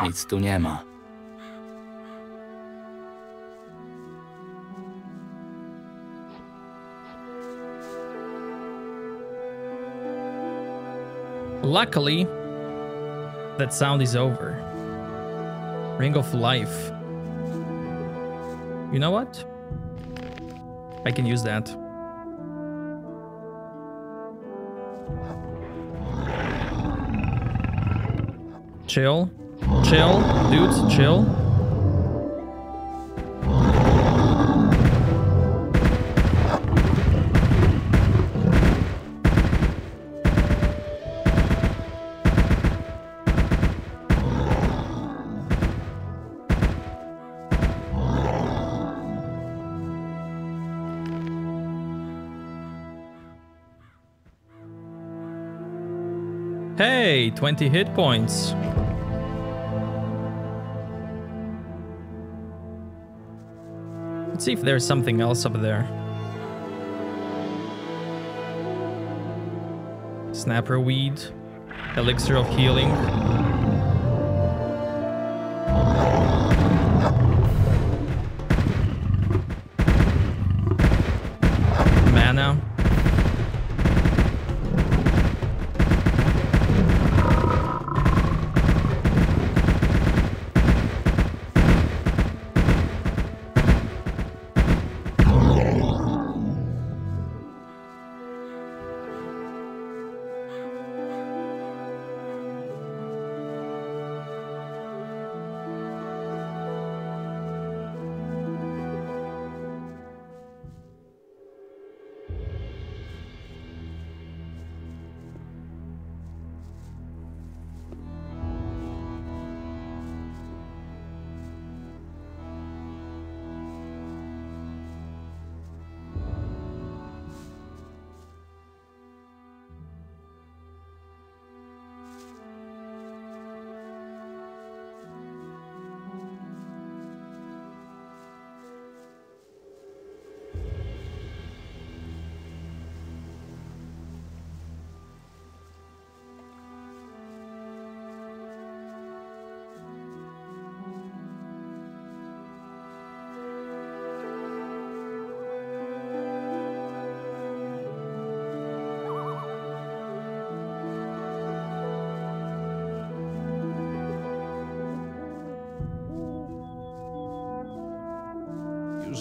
Nic tu nie ma. Luckily, that sound is over. Ring of Life. You know what? I can use that. Chill. Chill, dudes, chill. Hey, 20 hit points. Let's see if there's something else up there. Snapper weed, elixir of healing. Mana.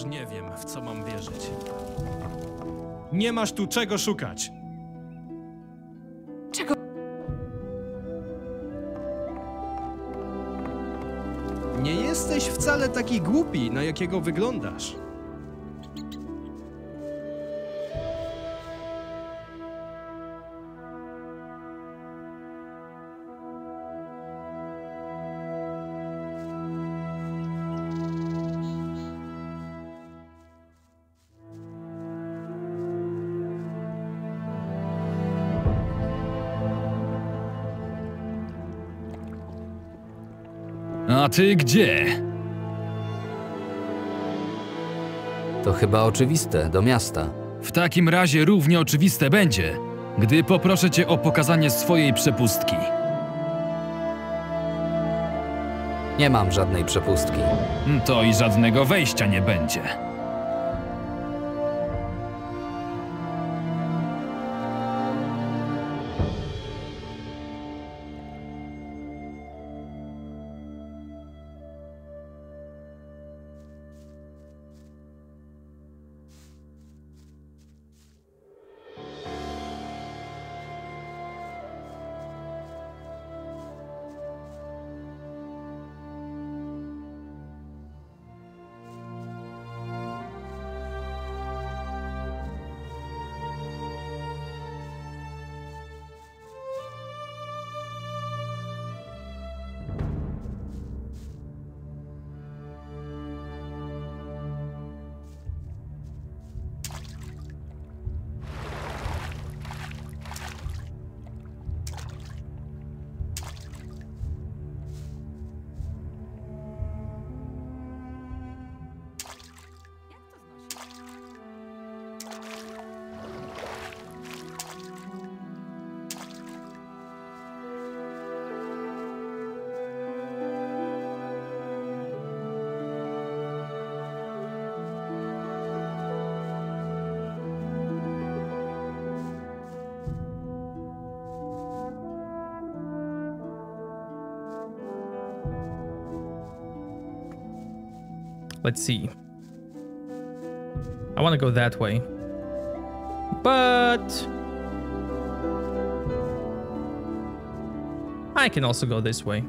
nie wiem, w co mam wierzyć. Nie masz tu czego szukać. Czego? Nie jesteś wcale taki głupi, na jakiego wyglądasz. A ty gdzie? To chyba oczywiste, do miasta. W takim razie równie oczywiste będzie, gdy poproszę cię o pokazanie swojej przepustki. Nie mam żadnej przepustki. To i żadnego wejścia nie będzie. Let's see. I want to go that way. But I can also go this way.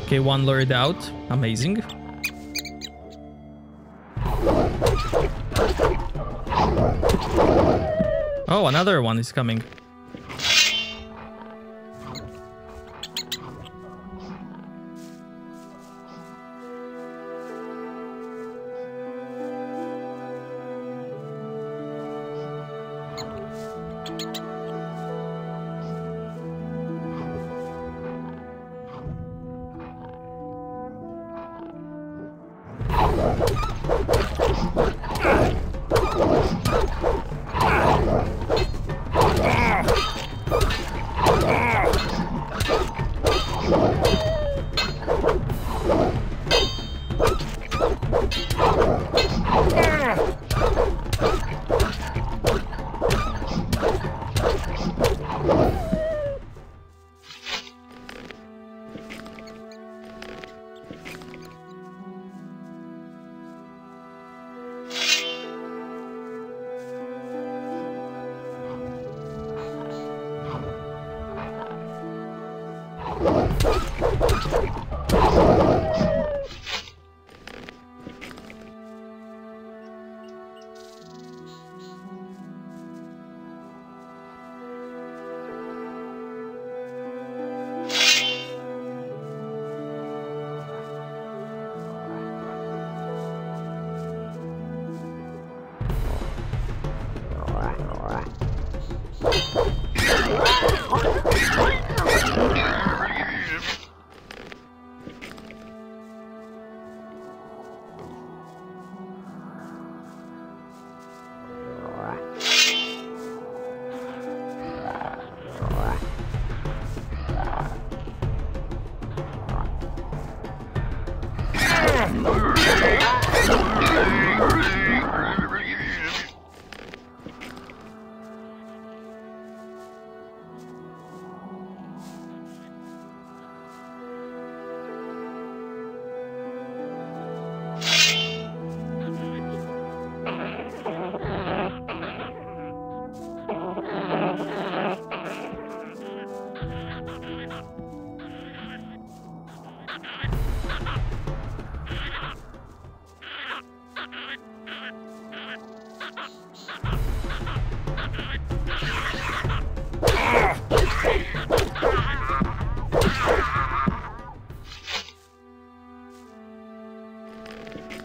Okay, one lured out. Amazing. Oh, another one is coming.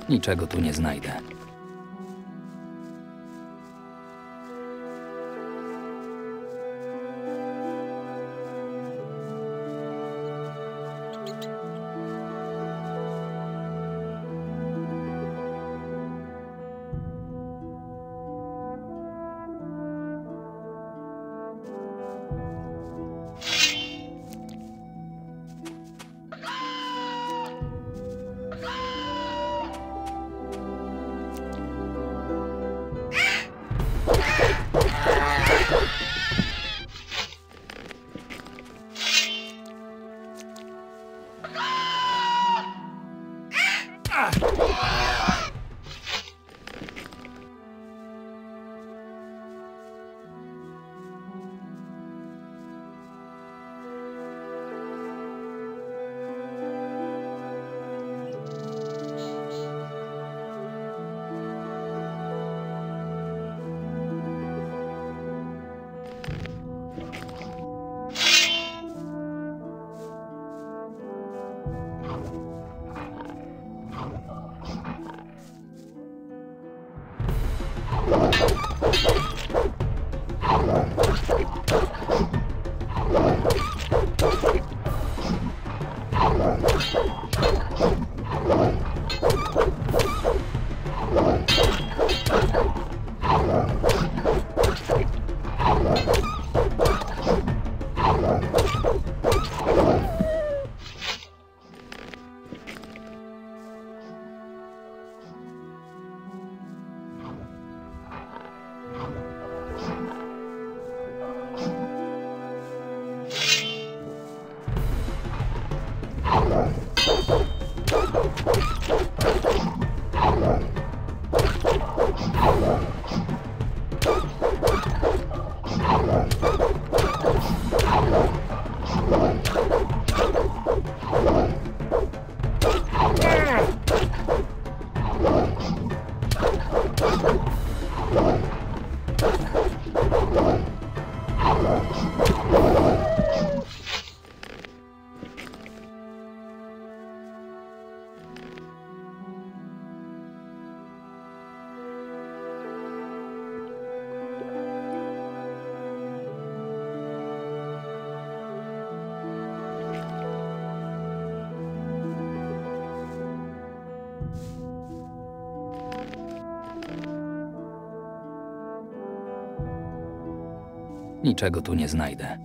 Niczego tu nie znajdę. Niczego tu nie znajdę.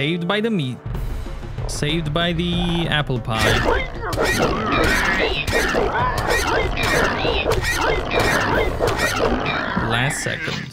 Saved by the meat. Saved by the apple pie. Last second.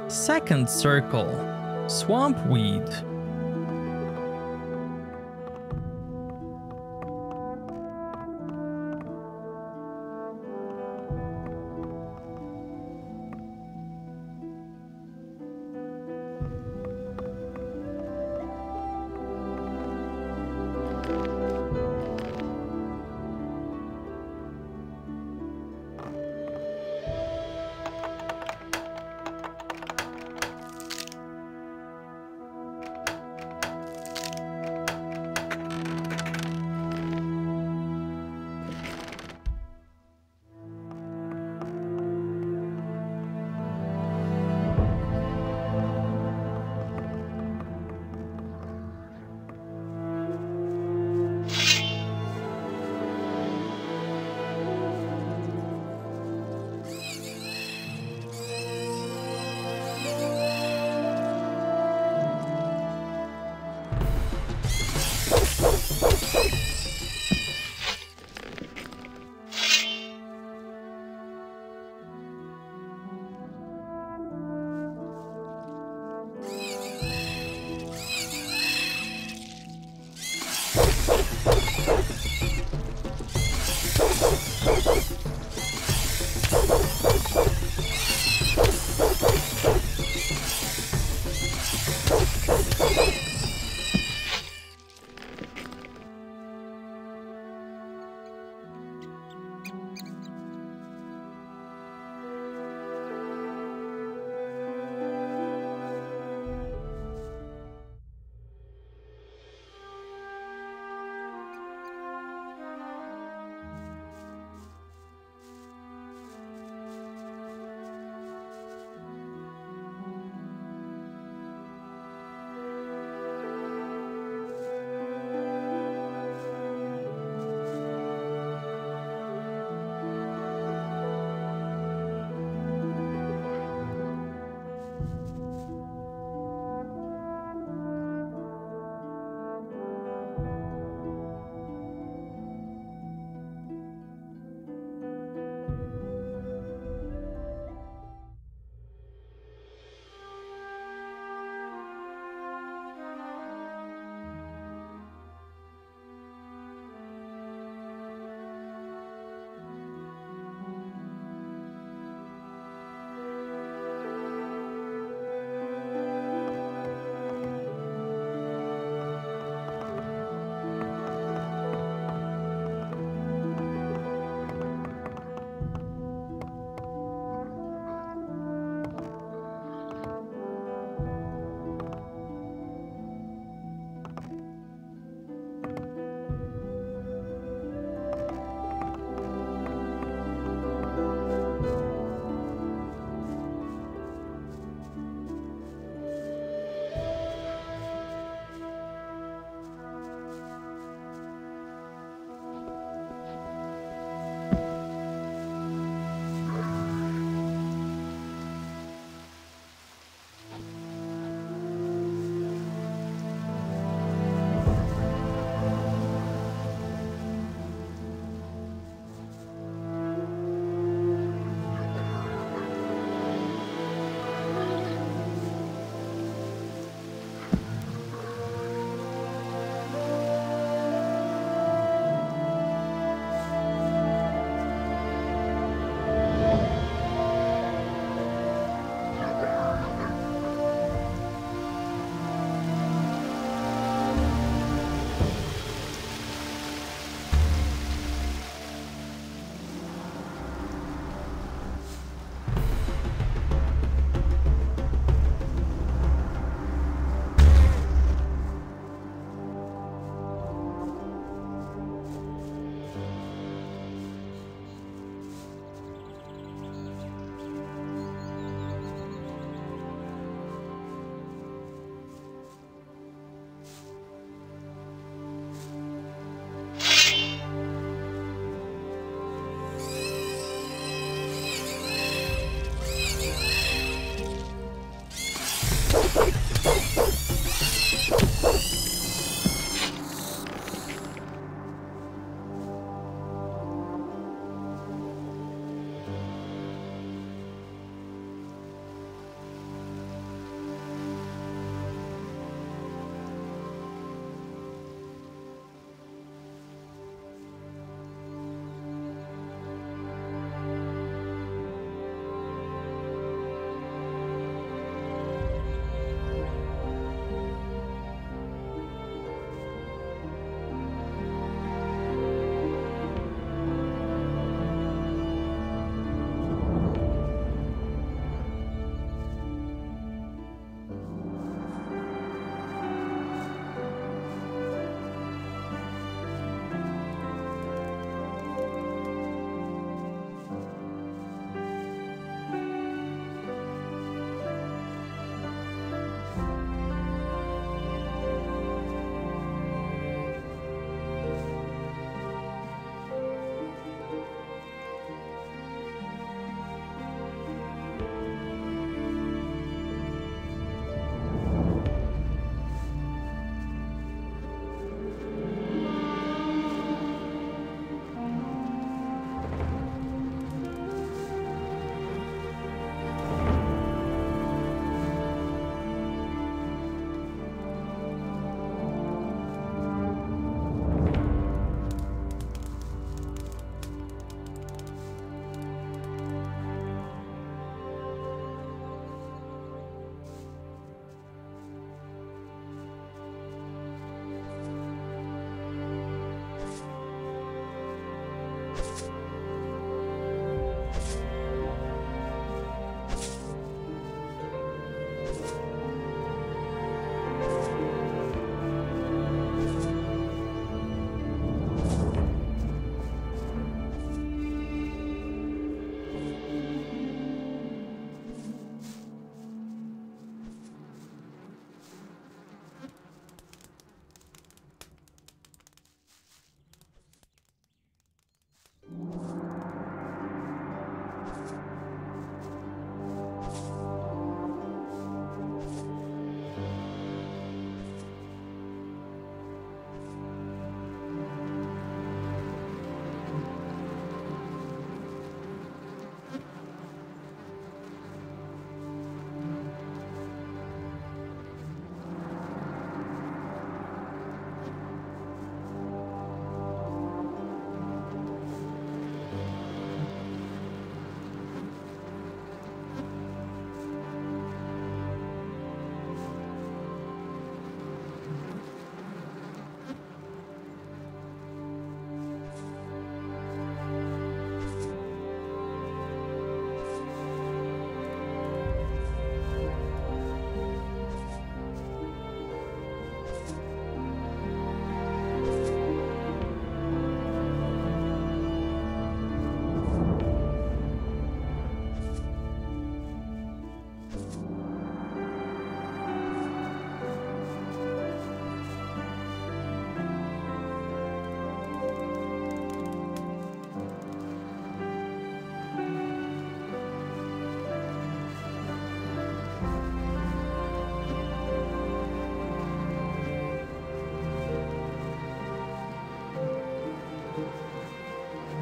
Second circle. Swampweed.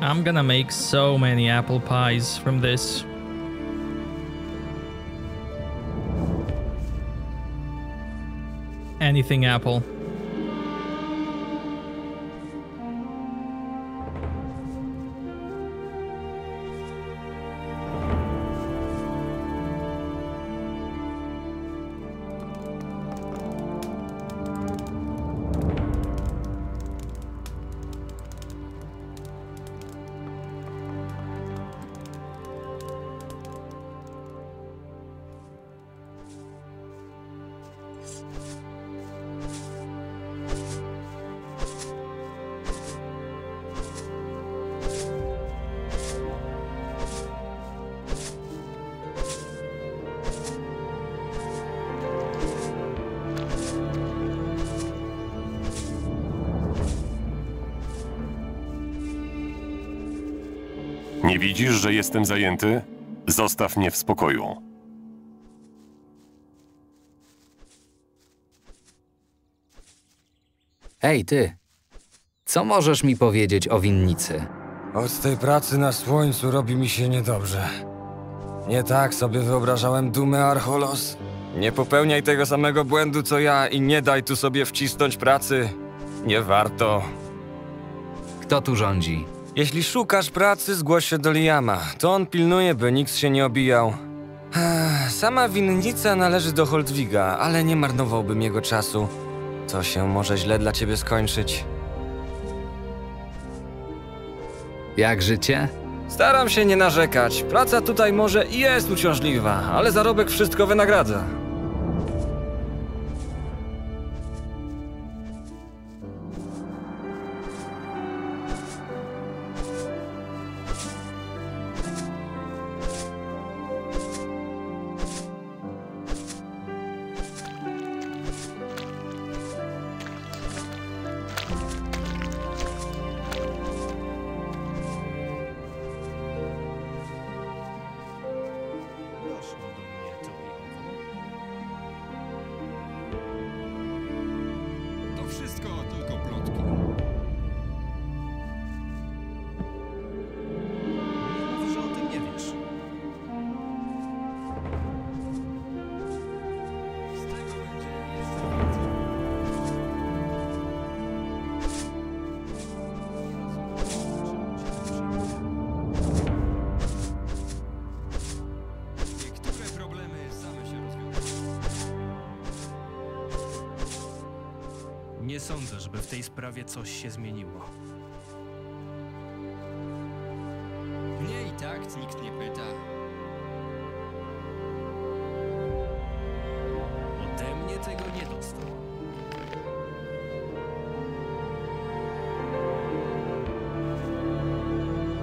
I'm gonna make so many apple pies from this. Anything apple. Nie widzisz, że jestem zajęty? Zostaw mnie w spokoju. Hej, ty. Co możesz mi powiedzieć o winnicy? Od tej pracy na słońcu robi mi się niedobrze. Nie tak sobie wyobrażałem dumę Archolos. Nie popełniaj tego samego błędu co ja i nie daj tu sobie wcisnąć pracy. Nie warto. Kto tu rządzi? Jeśli szukasz pracy, zgłoś się do Liama. To on pilnuje, by nikt się nie obijał. Sama winnica należy do Holdwiga, ale nie marnowałbym jego czasu. To się może źle dla ciebie skończyć. Jak życie? Staram się nie narzekać. Praca tutaj może i jest uciążliwa, ale zarobek wszystko wynagradza. Doszło do mnie to i owo. To wszystko tylko plotki. Nie mów, że o tym nie wiesz. Z tego będzie jeszcze więcej. Niektóre problemy same się rozwiązują. Nie sądzę, żeby w tej sprawie coś się zmieniło. Mnie i tak nikt nie pyta. Ode mnie tego nie dostał.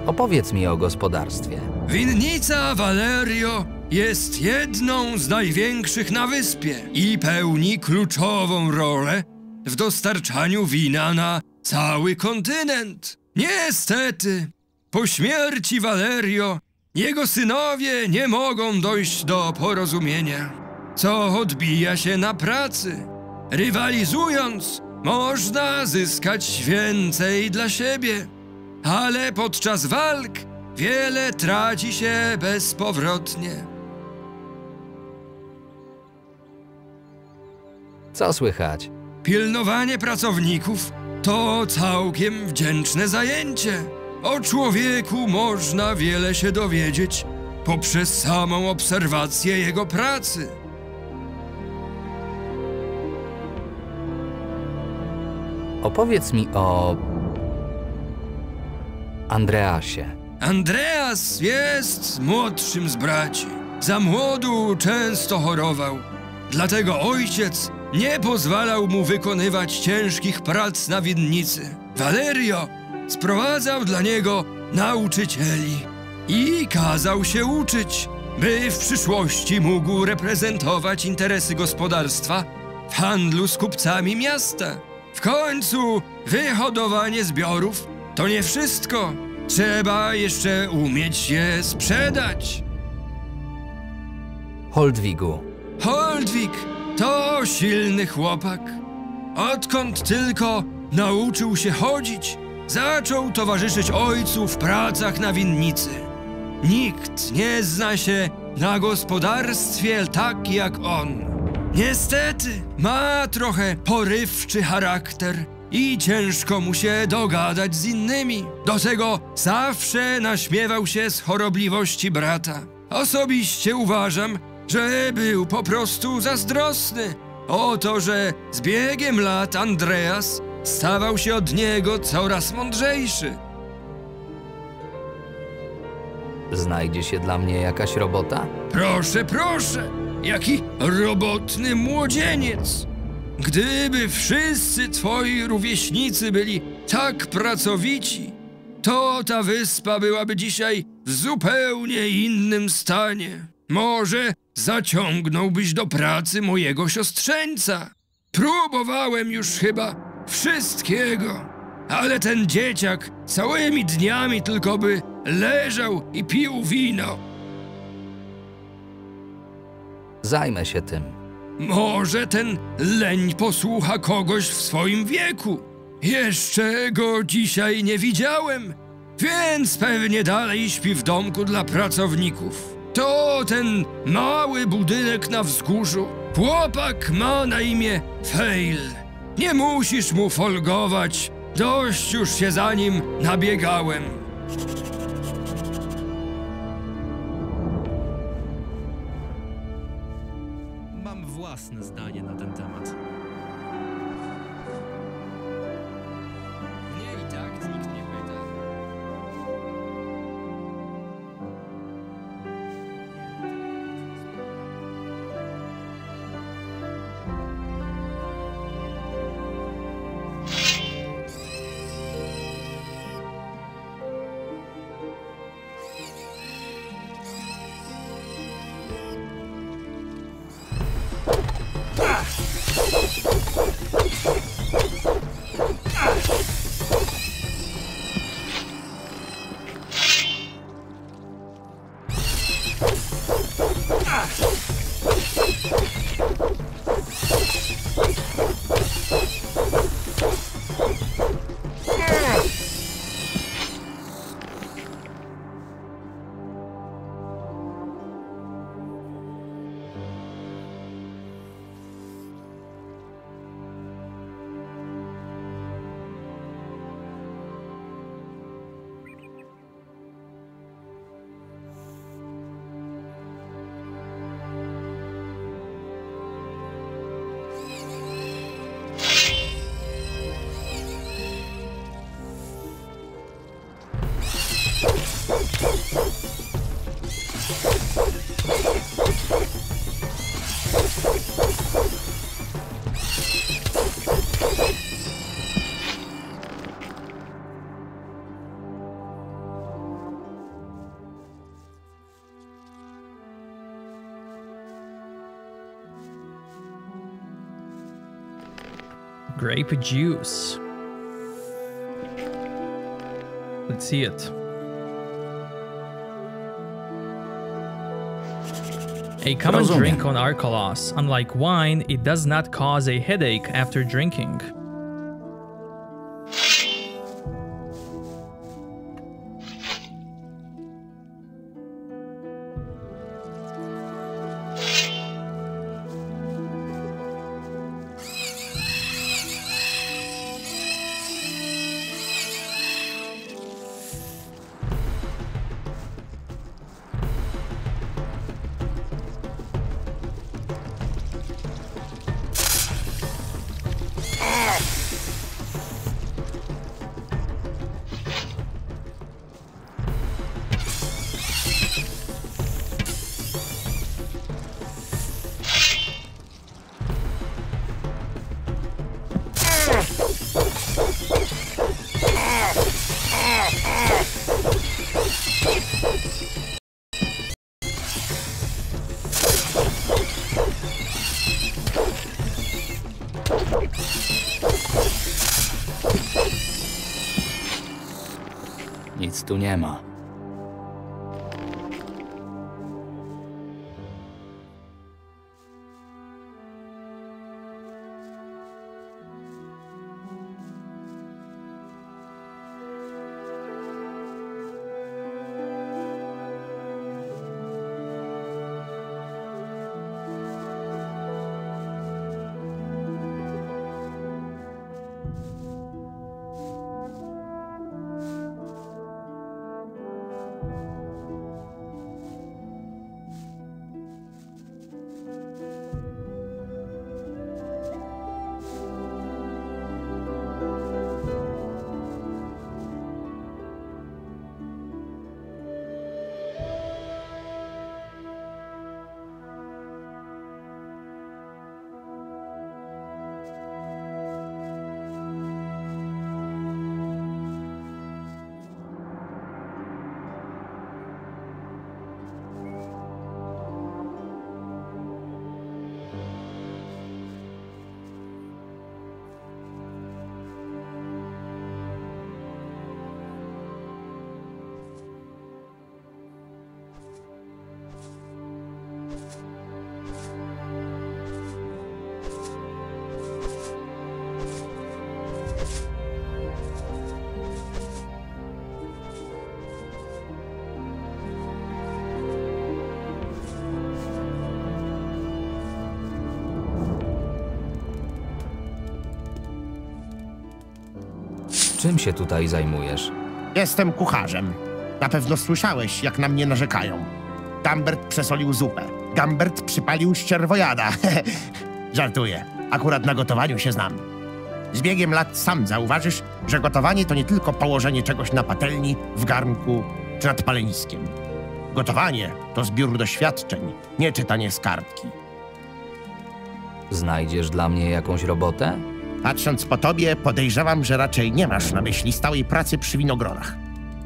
Opowiedz mi o gospodarstwie. Winnica Valerio jest jedną z największych na wyspie i pełni kluczową rolę w dostarczaniu wina na cały kontynent. Niestety, po śmierci Valerio jego synowie nie mogą dojść do porozumienia, co odbija się na pracy. Rywalizując, można zyskać więcej dla siebie, ale podczas walk wiele traci się bezpowrotnie. Co słychać? Pilnowanie pracowników to całkiem wdzięczne zajęcie. O człowieku można wiele się dowiedzieć poprzez samą obserwację jego pracy. Opowiedz mi o Andreasie. Andreas jest młodszym z braci. Za młodu często chorował. Dlatego ojciec nie pozwalał mu wykonywać ciężkich prac na winnicy. Valerio sprowadzał dla niego nauczycieli i kazał się uczyć, by w przyszłości mógł reprezentować interesy gospodarstwa w handlu z kupcami miasta. W końcu wyhodowanie zbiorów to nie wszystko. Trzeba jeszcze umieć je sprzedać. Holdwigu. Holdwig to silny chłopak. Odkąd tylko nauczył się chodzić, zaczął towarzyszyć ojcu w pracach na winnicy. Nikt nie zna się na gospodarstwie tak jak on. Niestety, ma trochę porywczy charakter i ciężko mu się dogadać z innymi. Do tego zawsze naśmiewał się z chorobliwości brata. Osobiście uważam, że był po prostu zazdrosny o to, że z biegiem lat Andreas stawał się od niego coraz mądrzejszy. Znajdzie się dla mnie jakaś robota? Proszę, proszę, jaki robotny młodzieniec! Gdyby wszyscy twoi rówieśnicy byli tak pracowici, to ta wyspa byłaby dzisiaj w zupełnie innym stanie. Może zaciągnąłbyś do pracy mojego siostrzeńca. Próbowałem już chyba wszystkiego, ale ten dzieciak całymi dniami tylko by leżał i pił wino. Zajmę się tym. Może ten leń posłucha kogoś w swoim wieku. Jeszcze go dzisiaj nie widziałem, więc pewnie dalej śpi w domku dla pracowników. To ten mały budynek na wzgórzu. Chłopak ma na imię Fail. Nie musisz mu folgować. Dość już się za nim nabiegałem. Mam własne zdanie na ten temat. Mnie i tak nikt nie pyta. Grape juice. Let's see it. A common Rozumiem. drink on Archolos. Unlike wine, it does not cause a headache after drinking. Nic tu nie ma. Czym się tutaj zajmujesz? Jestem kucharzem. Na pewno słyszałeś, jak na mnie narzekają. Gambert przesolił zupę. Gambert przypalił ścierwojada. Żartuję. Akurat na gotowaniu się znam. Z biegiem lat sam zauważysz, że gotowanie to nie tylko położenie czegoś na patelni, w garnku czy nad paleniskiem. Gotowanie to zbiór doświadczeń, nie czytanie z kartki. Znajdziesz dla mnie jakąś robotę? Patrząc po tobie, podejrzewam, że raczej nie masz na myśli stałej pracy przy winogronach.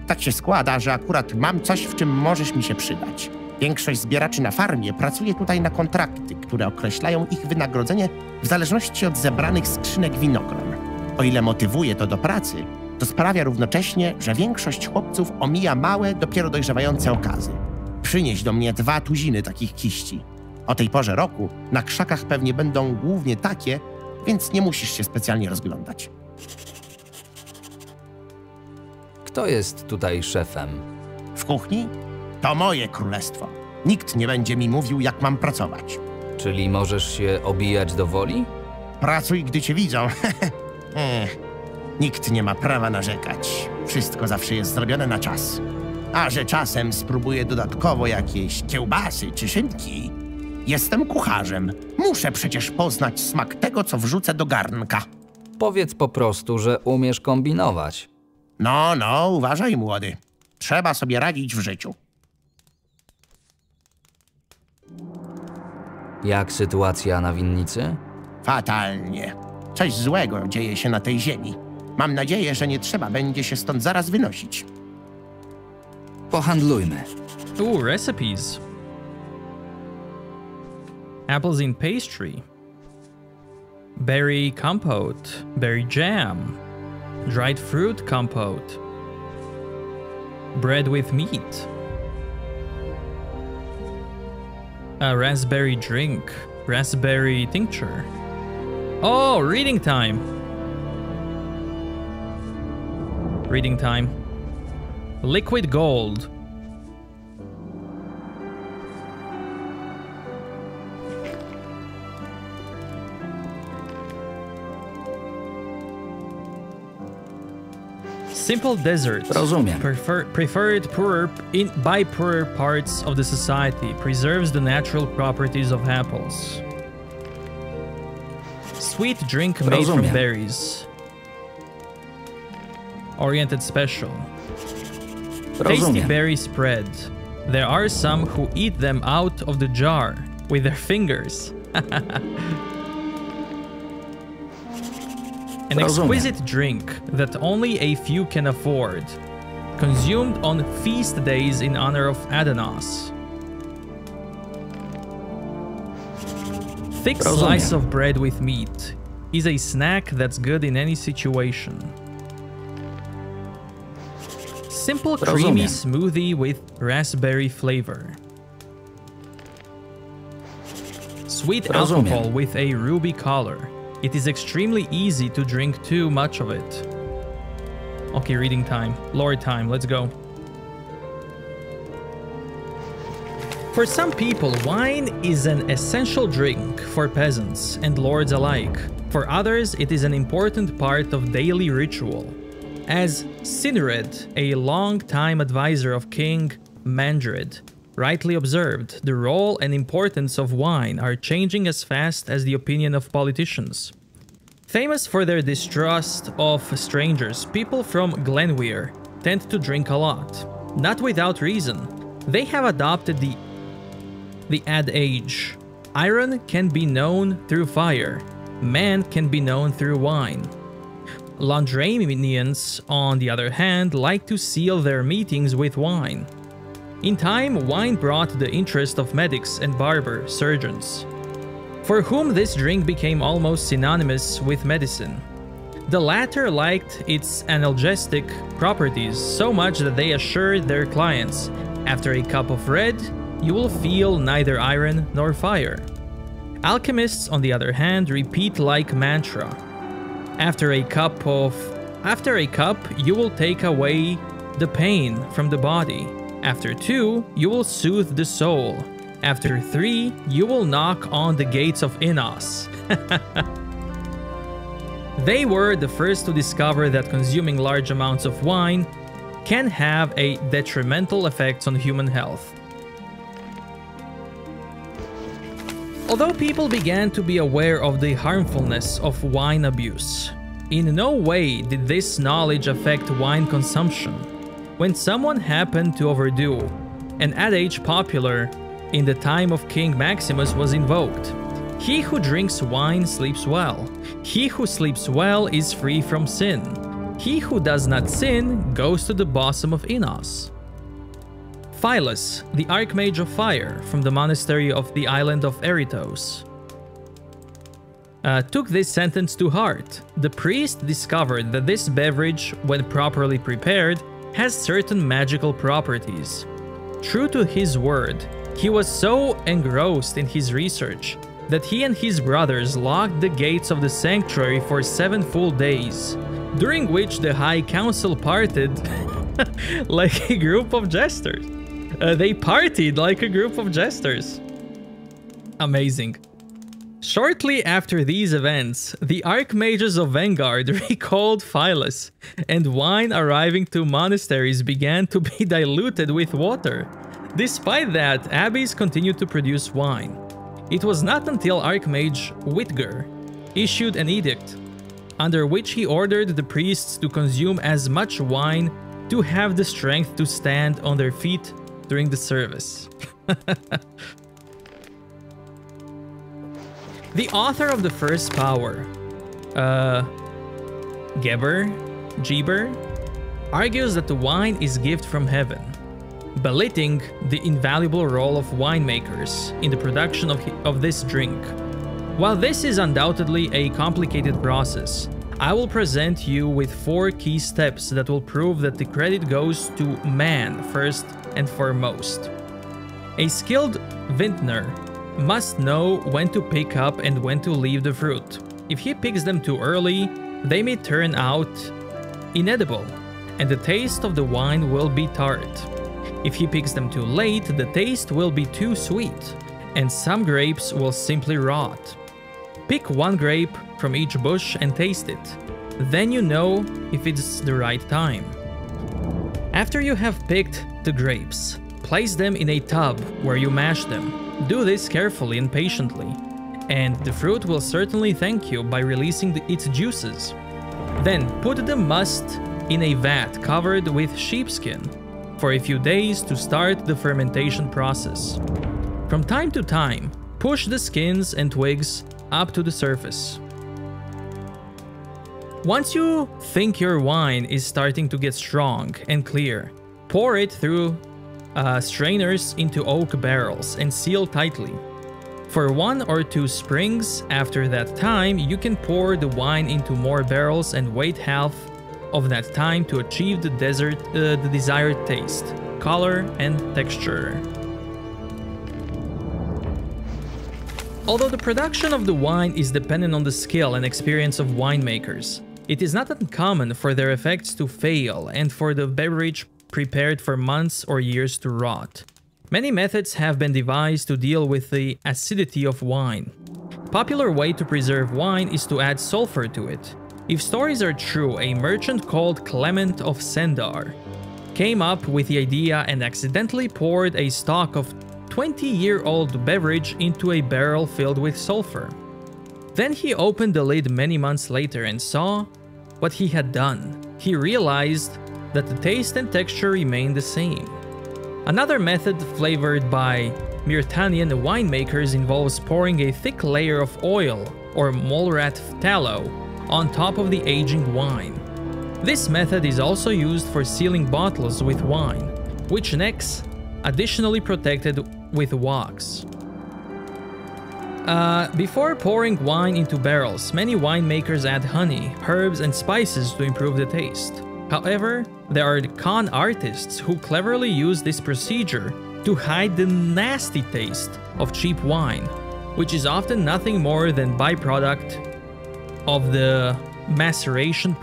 Tak się składa, że akurat mam coś, w czym możesz mi się przydać. Większość zbieraczy na farmie pracuje tutaj na kontrakty, które określają ich wynagrodzenie w zależności od zebranych skrzynek winogron. O ile motywuje to do pracy, to sprawia równocześnie, że większość chłopców omija małe, dopiero dojrzewające okazy. Przynieś do mnie 2 tuziny takich kiści. O tej porze roku na krzakach pewnie będą głównie takie, więc nie musisz się specjalnie rozglądać. Kto jest tutaj szefem? W kuchni? To moje królestwo. Nikt nie będzie mi mówił, jak mam pracować. Czyli możesz się obijać do woli? Pracuj, gdy cię widzą. Nikt nie ma prawa narzekać. Wszystko zawsze jest zrobione na czas. A że czasem spróbuję dodatkowo jakieś kiełbasy czy szynki, jestem kucharzem. Muszę przecież poznać smak tego, co wrzucę do garnka. Powiedz po prostu, że umiesz kombinować. No, uważaj, młody. Trzeba sobie radzić w życiu. Jak sytuacja na winnicy? Fatalnie. Coś złego dzieje się na tej ziemi. Mam nadzieję, że nie trzeba będzie się stąd zaraz wynosić. Pohandlujmy. Ooh, recipes. Apples in pastry. Berry compote. Berry jam. Dried fruit compote. Bread with meat. A raspberry drink. Raspberry tincture. Oh, reading time. Reading time. Liquid gold. Simple desert. Rozumiem. Preferred by poorer parts of the society. Preserves the natural properties of apples. Sweet drink made from berries. Oriented special. Tasty berry spread. There are some who eat them out of the jar with their fingers. An exquisite drink that only a few can afford. Consumed on feast days in honor of Adonis. Thick slice of bread with meat is a snack that's good in any situation. Simple creamy smoothie with raspberry flavor. Sweet alcohol with a ruby color. It is extremely easy to drink too much of it. Okay, reading time. Lore time, let's go. For some people, wine is an essential drink for peasants and lords alike. For others, it is an important part of daily ritual. As Cynred, a long-time advisor of King Mandred, rightly observed, the role and importance of wine are changing as fast as the opinion of politicians. Famous for their distrust of strangers, people from Glenweir tend to drink a lot. Not without reason. They have adopted the adage, iron can be known through fire, man can be known through wine. Londranians, on the other hand, like to seal their meetings with wine. In time, wine brought the interest of medics and barber surgeons, for whom this drink became almost synonymous with medicine. The latter liked its analgesic properties so much that they assured their clients, after a cup of red, you will feel neither iron nor fire. Alchemists, on the other hand, repeat like mantra. After a cup, you will take away the pain from the body. After 2, you will soothe the soul. After 3, you will knock on the gates of Innos. They were the first to discover that consuming large amounts of wine can have a detrimental effects on human health. Although people began to be aware of the harmfulness of wine abuse, in no way did this knowledge affect wine consumption. When someone happened to overdo, an adage popular in the time of King Maximus was invoked: "He who drinks wine sleeps well. He who sleeps well is free from sin. He who does not sin goes to the bosom of Inos." Phyllis, the Archmage of Fire from the monastery of the island of Eritos, took this sentence to heart. The priest discovered that this beverage, when properly prepared, has certain magical properties. True to his word, he was so engrossed in his research that he and his brothers locked the gates of the sanctuary for 7 full days, during which the High Council partied like a group of jesters. They partied like a group of jesters. Amazing. Shortly after these events, the Archmages of Vanguard recalled Phyllis, and wine arriving to monasteries began to be diluted with water. Despite that, abbeys continued to produce wine. It was not until Archmage Whitger issued an edict, under which he ordered the priests to consume as much wine to have the strength to stand on their feet during the service. The author of the first power, Geber, argues that the wine is gift from heaven, belittling the invaluable role of winemakers in the production of this drink. While this is undoubtedly a complicated process, I will present you with 4 key steps that will prove that the credit goes to man first and foremost. A skilled vintner must know when to pick up and when to leave the fruit. If he picks them too early, they may turn out inedible, and the taste of the wine will be tart. If he picks them too late, the taste will be too sweet, and some grapes will simply rot. Pick 1 grape from each bush and taste it. Then you know if it's the right time. After you have picked the grapes, place them in a tub where you mash them. Do this carefully and patiently, and the fruit will certainly thank you by releasing its juices. Then put the must in a vat covered with sheepskin for a few days to start the fermentation process. From time to time, push the skins and twigs up to the surface. Once you think your wine is starting to get strong and clear, pour it through strainers into oak barrels and seal tightly. For 1 or 2 springs after that time, you can pour the wine into more barrels and wait half of that time to achieve the desired taste, color, and texture. Although the production of the wine is dependent on the skill and experience of winemakers, it is not uncommon for their effects to fail and for the beverage prepared for months or years to rot. Many methods have been devised to deal with the acidity of wine. Popular way to preserve wine is to add sulfur to it. If stories are true, a merchant called Clement of Sendar came up with the idea and accidentally poured a stock of 20-year-old beverage into a barrel filled with sulfur. Then he opened the lid many months later and saw what he had done. He realized that the taste and texture remained the same. Another method flavored by Myrtanian winemakers involves pouring a thick layer of oil or molerat tallow on top of the aging wine. This method is also used for sealing bottles with wine, which necks additionally protected with wax. Before pouring wine into barrels, many winemakers add honey, herbs, and spices to improve the taste. However, there are con artists who cleverly use this procedure to hide the nasty taste of cheap wine, which is often nothing more than byproduct of the maceration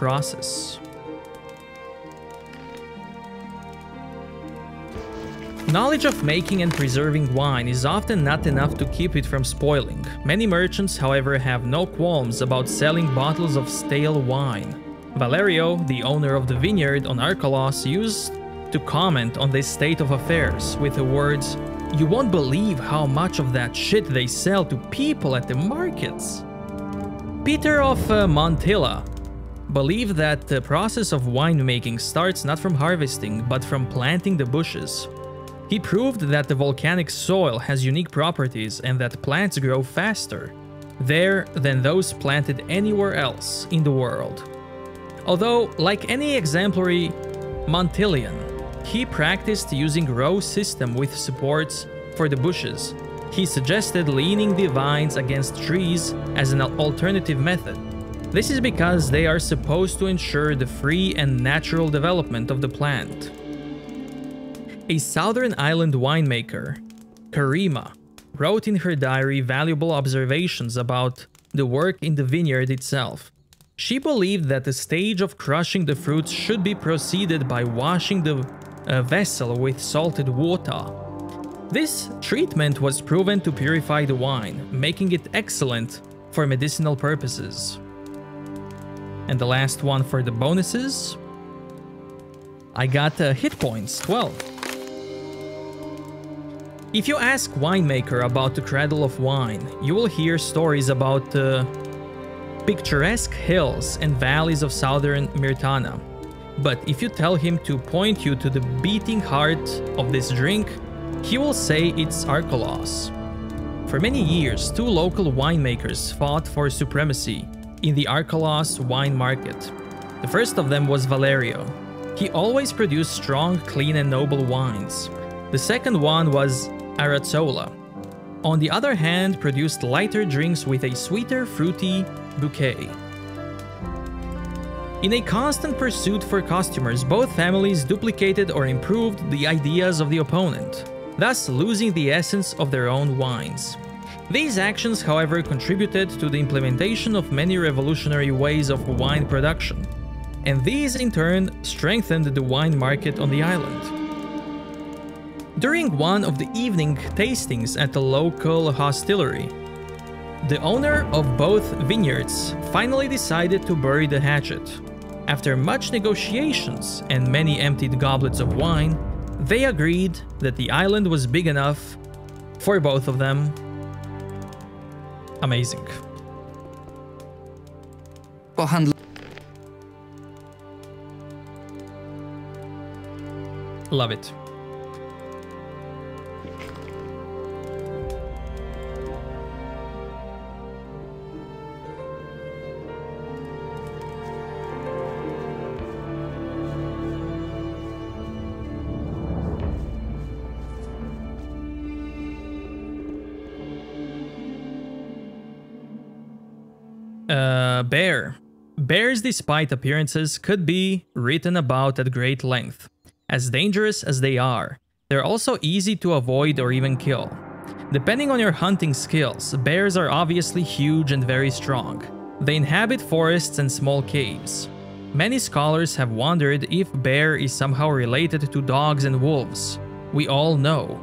Knowledge of making and preserving wine is often not enough to keep it from spoiling. Many merchants, however, have no qualms about selling bottles of stale wine. Valerio, the owner of the vineyard on Archolos, used to comment on this state of affairs with the words, "You won't believe how much of that shit they sell to people at the markets." Peter of Montilla believed that the process of winemaking starts not from harvesting, but from planting the bushes. He proved that the volcanic soil has unique properties and that plants grow faster there than those planted anywhere else in the world. Although, like any exemplary Montillian, he practiced using row system with supports for the bushes. He suggested leaning the vines against trees as an alternative method. This is because they are supposed to ensure the free and natural development of the plant. A southern island winemaker, Karima, wrote in her diary valuable observations about the work in the vineyard itself. She believed that the stage of crushing the fruits should be preceded by washing the vessel with salted water. This treatment was proven to purify the wine, making it excellent for medicinal purposes. And the last one for the bonuses, I got hit points, 12. If you ask winemaker about the cradle of wine, you will hear stories about the picturesque hills and valleys of southern Myrtana. But if you tell him to point you to the beating heart of this drink, he will say it's Archolos. For many years, two local winemakers fought for supremacy in the Archolos wine market. The first of them was Valerio. He always produced strong, clean and noble wines. The second one was Archolos. On the other hand, produced lighter drinks with a sweeter, fruity bouquet. In a constant pursuit for customers, both families duplicated or improved the ideas of the opponent, thus losing the essence of their own wines. These actions, however, contributed to the implementation of many revolutionary ways of wine production, and these in turn strengthened the wine market on the island. During one of the evening tastings at the local hostelry, the owner of both vineyards finally decided to bury the hatchet. After much negotiations and many emptied goblets of wine, they agreed that the island was big enough for both of them. Amazing. Love it. Bear. Bears, despite appearances, could be written about at great length. As dangerous as they are, they're also easy to avoid or even kill. Depending on your hunting skills, bears are obviously huge and very strong. They inhabit forests and small caves. Many scholars have wondered if bear is somehow related to dogs and wolves. We all know.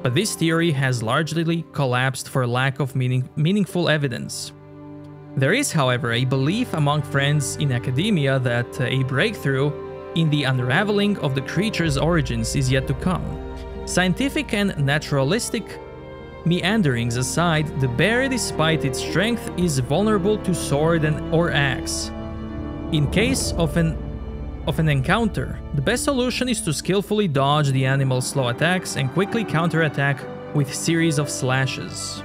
But this theory has largely collapsed for lack of meaningful evidence. There is, however, a belief among friends in academia that a breakthrough in the unraveling of the creature's origins is yet to come. Scientific and naturalistic meanderings aside, the bear, despite its strength, is vulnerable to sword or axe. In case of an encounter, the best solution is to skillfully dodge the animal's slow attacks and quickly counterattack with series of slashes.